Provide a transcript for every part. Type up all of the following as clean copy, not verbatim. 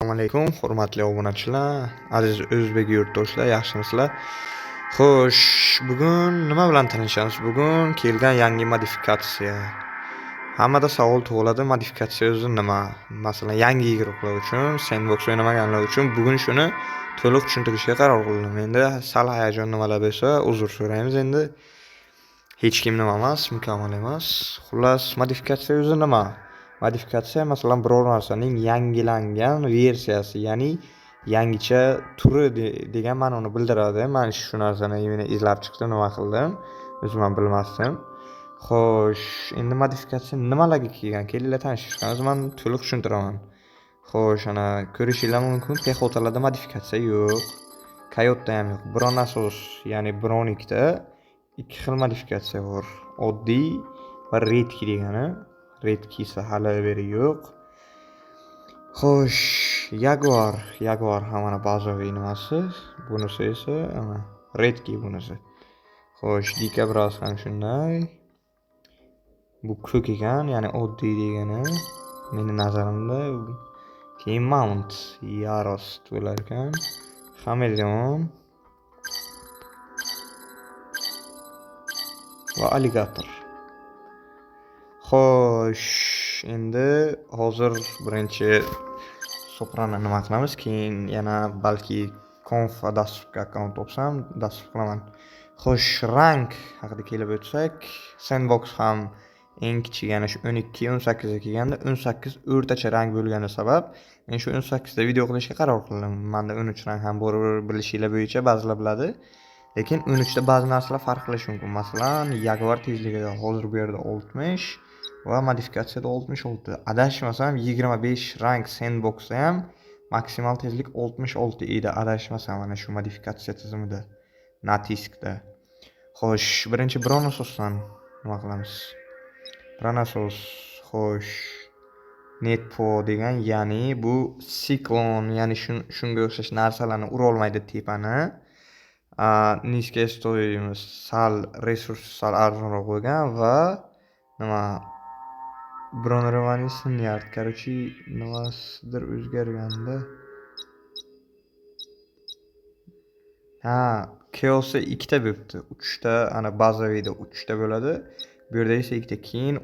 Assalomu alaykum, hurmatli obunachilar, aziz o'zbek yurtdoshlar, yaxshimisizlar? Xo'sh, bugun nima bilan tanishamiz? Bugun kelgan yangi modifikatsiya. Hammada savol tug'iladi, modifikatsiya o'zi nima? Masalan, yangi guruhlar uchun, sandbox o'ynamaganlar uchun bugun shuni to'liq tushuntirishga qaror qildim. Endi sal hayajon nimalar bo'lsa, uzr so'raymiz. Endi hech kim nima emas, mukammal emas. Xullas, modifikatsiya o'zi nima? Modifikatsiya masalan biror narsaning yangilangan versiyasi, ya'ni yangicha turi degan ma'noni bildiradi. Men shu narsani izlab chiqdim, nima qildim, o'zim ham bilmasdim. Xo'sh, endi modifikatsiya nimalarga kelgan? Kelinglar tanishishamiz, men to'liq tushuntiraman. Xo'sh, ana ko'rishinglar mumkin, pexotalarda modifikatsiya yo'q. Kayotda ham yo'q. Bronasos, ya'ni Bronikda ikki xil modifikatsiya bor. Oddiy va redki degani. Redkisi hali beri yo'q. Xo'sh, Jaguar ham mana bazaviy nimasi. Bunisi esa ana redki bunisi. Xo'sh, Dikabras ham shunday. Bu ko'k ekan, ya'ni oddiy degani. Meni nazarimda keyin Mount Yarost bo'lar ekan. Hameleon va Alligator. Xo'sh, endi hozir birinchi Soprano nima qilamiz, keyin yana balki Confa dasturga akkaunt topsam, dastur qilaman. Xo'sh, rang haqida kelib o'tsak, Sandbox ham eng kichik, ya'ni shu 12-18 ga kelganda 18 o'rtacha rang bo'lgani sabab men shu 18 da video qilishga qaror qildim. Menda 13 rang ham bor, bilishinglar bo'yicha ba'zilar biladi. Lekin 13 da ba'zi narsalar farq qilishi mumkin. Masalan, Jaguar tezligi hozir bu yerda 60 va modifikatsiyada 66. Adashmasam 25 rang Sandboxda ham maksimal tezlik 66 edi. Adashmasam mana shu modifikatsiya tizimida, Natiskda. Xo'sh, birinchi Bronososdan nima qilamiz? Bronosos, xo'sh, Netpo degan, ya'ni bu Cyclone, ya'ni shunga o'xshash narsalarni ura olmaydi tepani. Низкая стоимость, sal resursi sal arzonroq bo'lgan va nima Bronrevani Snyard, короче, nimasidir o'zgarganda. Chaos'e 2 ta bo'libdi. 3 ta ana bazaviyda 3 ta bo'ladi. Bu yerda esa 2 ta. Keyin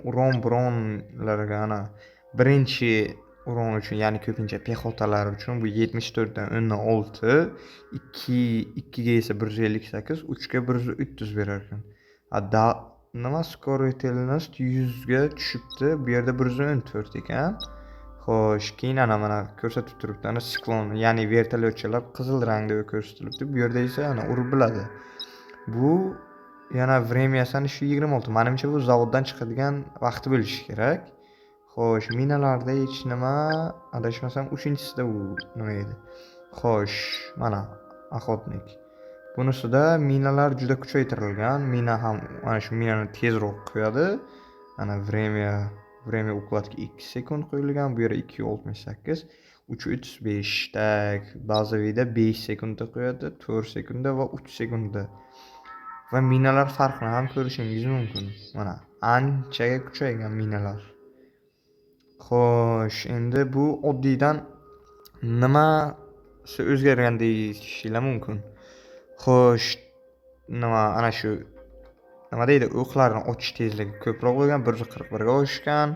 Bronlarga ana birinchi Uron uchun, ya'ni ko'pincha pexotalar uchun bu 74 dan 16, 2 ga esa 158, 3 ga 130 berar ekan. Nima skorotelnost 100 ga tushibdi. Bu yerda 114 ekan. Xo'sh, keyin ana mana ko'rsatib turibdi, ana siklon, ya'ni vertolyotchilar qizil rangda ko'rsatilibdi. Bu yerda esa ana urib biladi. Bu yana vremyasini shu 26. Menimcha bu zavoddan chiqadigan vaqti bo'lishi kerak. Xo'sh, minalarda hech nima, adashmasam 3-chisida u nima edi? Xo'sh, mana Охотник. Bunisida minalar juda kuchaytirilgan. Mina ham ana shu minani tezroq qo'yadi. Ana время укладки 2 sekund qo'yilgan. Bu yerda 268, 335 tak. Bazaviyda 5 sekundda qo'yadi, 4 sekundda va 3 sekundda. Va minalar farqini ham ko'rishingiz mumkin. Mana anchaga kuchaygan minalar. Xo'sh, endi bu oddiydan nimasi o'zgargan deyishinglar mumkin. Xo'sh, nima ana shu nima deydi, o'qlarni ochish tezligi ko'proq bo'lgan, 141 ga oshgan.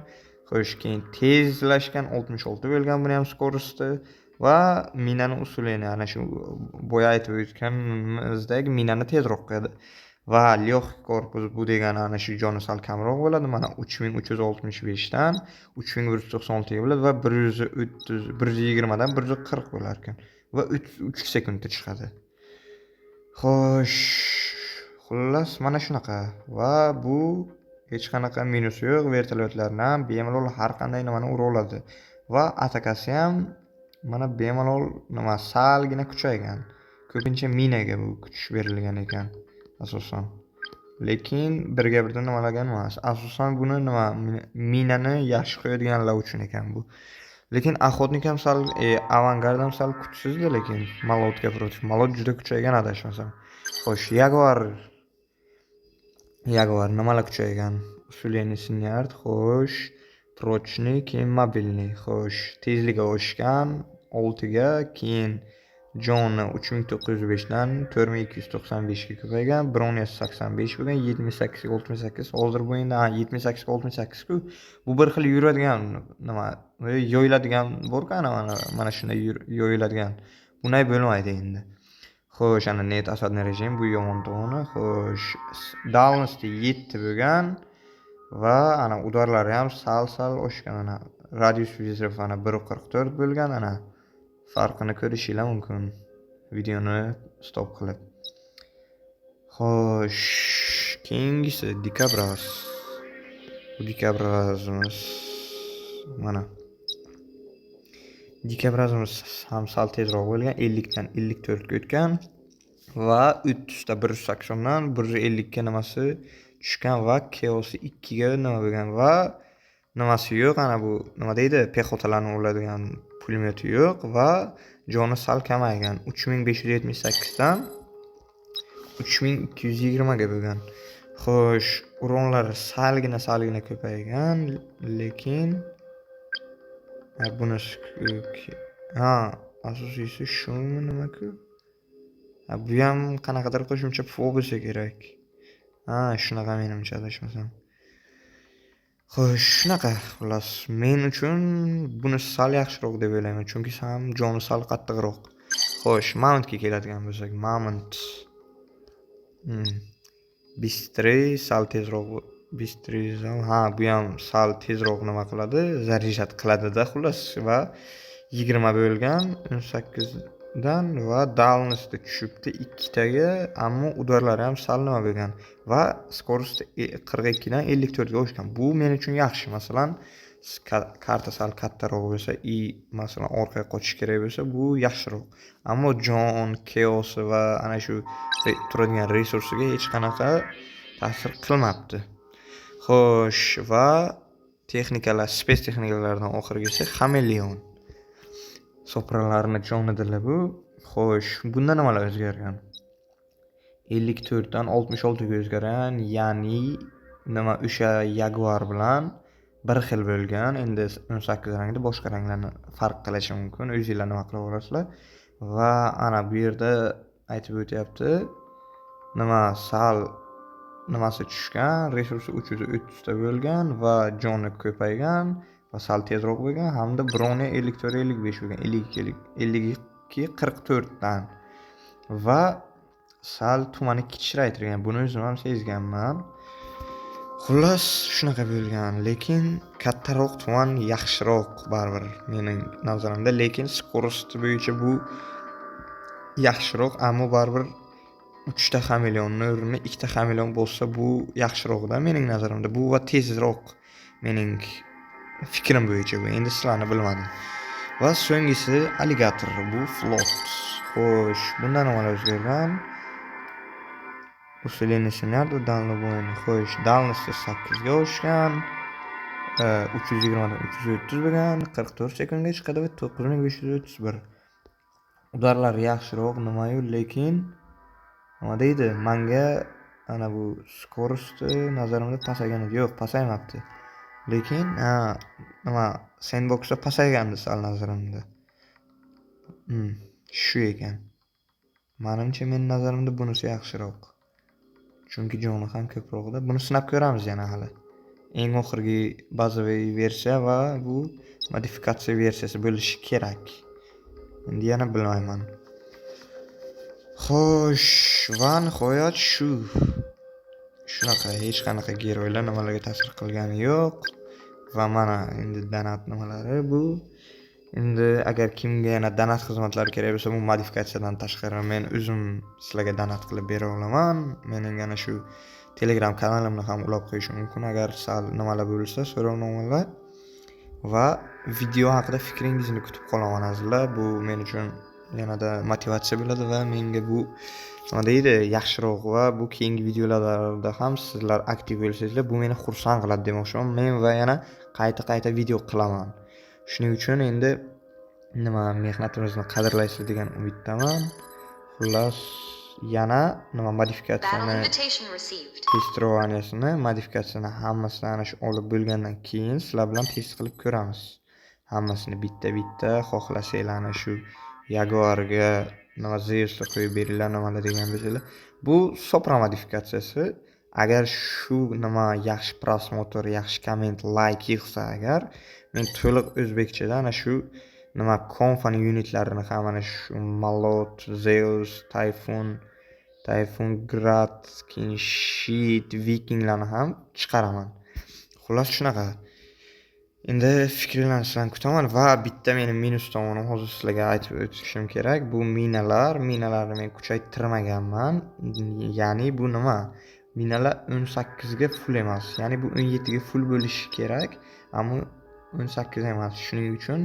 Xo'sh, keyin tezlashgan, 66 bo'lgan buni ham skorosti va minani usuli, ana shu boya aytib o'tganimizdek minani tezroq qo'yadi. Va lyoq korpus bu degani ana shu joni sal kamroq bo'ladi. Mana 3365 dan 3196 ga bo'ladi va 120 dan 140 bo'lar ekan va 3 sekundda chiqadi. Xo'sh, xullas mana shunaqa va bu hech qanaqa minusi yo'q. Vertolyotlarni ham bemalol har qanday nimani ura oladi va atakasi ham mana bemalol nima salgina kuchaygan. Ko'pincha minaga bu kuch berilgan ekan asosan. Lekin birga birdan nimalagan emas. Asosan buni nima minani yaxshi qo'yadiganlar uchun ekan bu. Lekin Охотник ham sal Avangard ham sal kuchsizdi, lekin Molotga против Molot juda kuchaygan adashmasam. Xo'sh, Jaguar nimalar kuchaygan? Usuleni Snyard, xo'sh, Prochniy, keyin mobilniy. Xo'sh, tezligi oshgan, 6 ga, keyin Jonni 3905 dan 4295 ga ko'paygan, Broni 85 bo'lgan, 78 ga 68. Hozir bu endi 78 ga 68 ku. Bu bir xil yuradigan nima, yo'yiladigan bor-ku mana shunday yo'yiladigan. Bunday bo'lmaydi endi. Xo'sh, ana net asadni rejim bu yomon tomoni. Xo'sh, Downsda 7 bo'lgan va ana udarlari ham sal oshgan. Ana radius vizrov ana 1.44 bo'lgan. Ana farqini ko'rishingiz mumkin videoni stop qilib. Xo'sh, keyingisi Dikabraz. Bu Dikabrazimiz mana Dikabrazimiz ham sal tezroq bo'lgan, 50 dan 54 ga o'tgan va 30 da 180 dan 150 ga nimasi tushgan va Chaos'i 2 ga nima bo'lgan va nimasi yo'q, ana bu nima deydi, pexotalarni uradigan pulemyoti yo'q va joni sal kamaygan. 3578 dan 3220 ga bo'lgan. Xo'sh, uronlari salgina ko'paygan, lekin bunisi asosiysi shumi nima-ku? Bu ham qanaqadir qo'shimcha bo'lsa kerak. Shunaqa menimcha adashmasam. Xo'sh, shunaqa. Xullas, men uchun buni sal yaxshiroq deb o'ylayman, chunki ham joni sal qattiqroq. Xo'sh, Mountga keladigan bo'lsak, Mount Bistrey sal tezroq, Bistrey bu ham sal tezroq nima qiladi, zarijat qiladi-da xullas va 20 bo'lgan 18 dan va Downsda tushibdi 2 taga, ammo udarlari ham sal nima bo'lgan va skorosti 42 dan 54 ga oshgan. Bu men uchun yaxshi. Masalan, karta sal kattaroq bo'lsa, masalan orqaga qochish kerak bo'lsa, bu yaxshiroq. Ammo jon, chaos va ana shu turadigan resursiga hech qanaqa ta'sir qilmabdi. Xo'sh, va texnikalar, spes texnikalardan oxirgisi Chameleon. Sopralarni jonidilar bu. Xo'sh, bunda nimalar o'zgargan? 54 dan 66 ga o'zgargan, ya'ni nima o'sha Jaguar bilan bir xil bo'lgan. Endi 18 rangda boshqa ranglarni farq qilishi mumkin. O'zingizlar nima qilib olasizlar. Va ana bu yerda aytib o'tyapti, nima sal nimasi tushgan, resursi 330 ta bo'lgan va joni ko'paygan va sal tezroq bo'lgan, hamda Broni 54-55 bo'lgan, 52-44 dan va sal tumani kichraytirgan. Buni o'zim ham sezganman. Xullas, shunaqa bo'lgan, lekin kattaroq tuman yaxshiroq baribir mening nazarimda, lekin skorost bo'yicha bu yaxshiroq, ammo baribir 3 ta Chameleonni o'rnida 2 ta Chameleon bo'lsa bu yaxshiroq-da mening nazarimda. Bu va tezroq mening fikrim bo'yicha bu. Endi sizlarni bilmadim. Va so'nggisi Alligator, bu float. Xo'sh, bundan nimalar o'zgargan? Uskulenisi nerede? Dalnobon. Xo'sh, Dalnisi 8 ga oshgan. 320 dan 330 bo'lgan, 44 sekundga chiqadi va 9531. Udarlar yaxshiroq, nima-yu, lekin nima deydi? Menga ana bu skorosti nazarimda pasaygan edi. Yo'q, pasaymabdi. Lekin nima sandboxda pasaygandi sal nazarimda. Shu ekan. Menimcha men nazarimda bunisi yaxshiroq. Chunki joni ham ko'proqda. Buni sinab ko'ramiz yana hali. Eng oxirgi bazaviy versiya va bu modifikatsiya versiyasi bo'lishi kerak. Endi yana bilmayman. Xo'sh, va nihoyat shunaqa hech qanaqa geroylar nimalarga ta'sir qilgani yo'q. Va mana endi donat nimalari bu. Endi agar kimga yana donat xizmatlari kerak bo'lsa, bu modifikatsiyadan tashqari men o'zim sizlarga donat qilib bera olaman. Mening ana shu Telegram kanalimni ham ulab qo'yishim mumkin agar sal nimalar bo'lsa, so'rovnomalar. Va video haqida fikringizni kutib qolaman azizlar. Bu men uchun yanada motivatsiya bo'ladi va menga bu nima deydi, yaxshiroq va bu keyingi videolarda ham sizlar aktiv bo'lsangizlar, bu meni xursand qiladi demoqchiman. Men va yana qayta video qilaman. Shuning uchun endi nima mehnatimizni qadrlaysiz degan umiddaman. Xullas, yana nima modifikatsiyani, testirovaniyasini, modifikatsiyani hammasini ana shu olib bo'lgandan keyin sizlar bilan test qilib ko'ramiz. Hammasini bitta-bitta xohlasanglarni shu Jaguar'ga nima Zeus'ni qo'yib beringlar nimalar degan bo'lsanglar. Bu Supra modifikatsiyasi. Agar shu nima yaxshi prosmotr, yaxshi komment, like yig'sa agar men to'liq o'zbekchada ana shu nima Konfani unitlarini ham mana shu Malot, Zeus, Typhoon, Grad, Shit, Vikinglarni ham chiqaraman. Xullas shunaqa. Endi fikrlaringizni sizdan kutaman va bitta meni minus tomonim hozir sizlarga aytib o'tishim kerak. Bu minalarni men kuchaytirmaganman. Ya'ni bu nima? Minalar 18 ga full emas. Ya'ni bu 17 ga full bo'lishi kerak, ammo 18 emas. Shuning uchun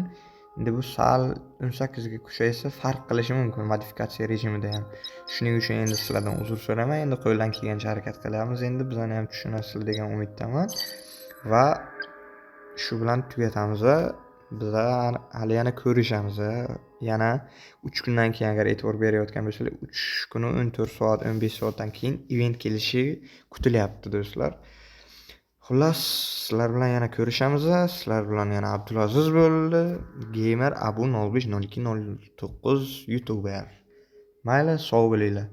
endi bu sal 18 ga kuchaysa farq qilishi mumkin modifikatsiya rejimida ham. Shuning uchun endi sizlardan uzr so'rayman. Endi qo'ldan kelgancha harakat qilyapmiz. Endi bizani ham tushunasizlar degan umiddaman. Va shu bilan tugatamiz va bizlar hali yana ko'rishamiz. Yana 3 kundan keyin agar e'tibor berayotgan bo'lsangiz, 3 kuni 14 soat, 15 soatdan keyin event kelishi kutilyapti do'stlar. Xullas, sizlar bilan yana ko'rishamiz. Sizlar bilan yana Abdulaziz bo'ldi. Gamer Abu 050209 YouTuber. Mayli, sog' bo'linglar.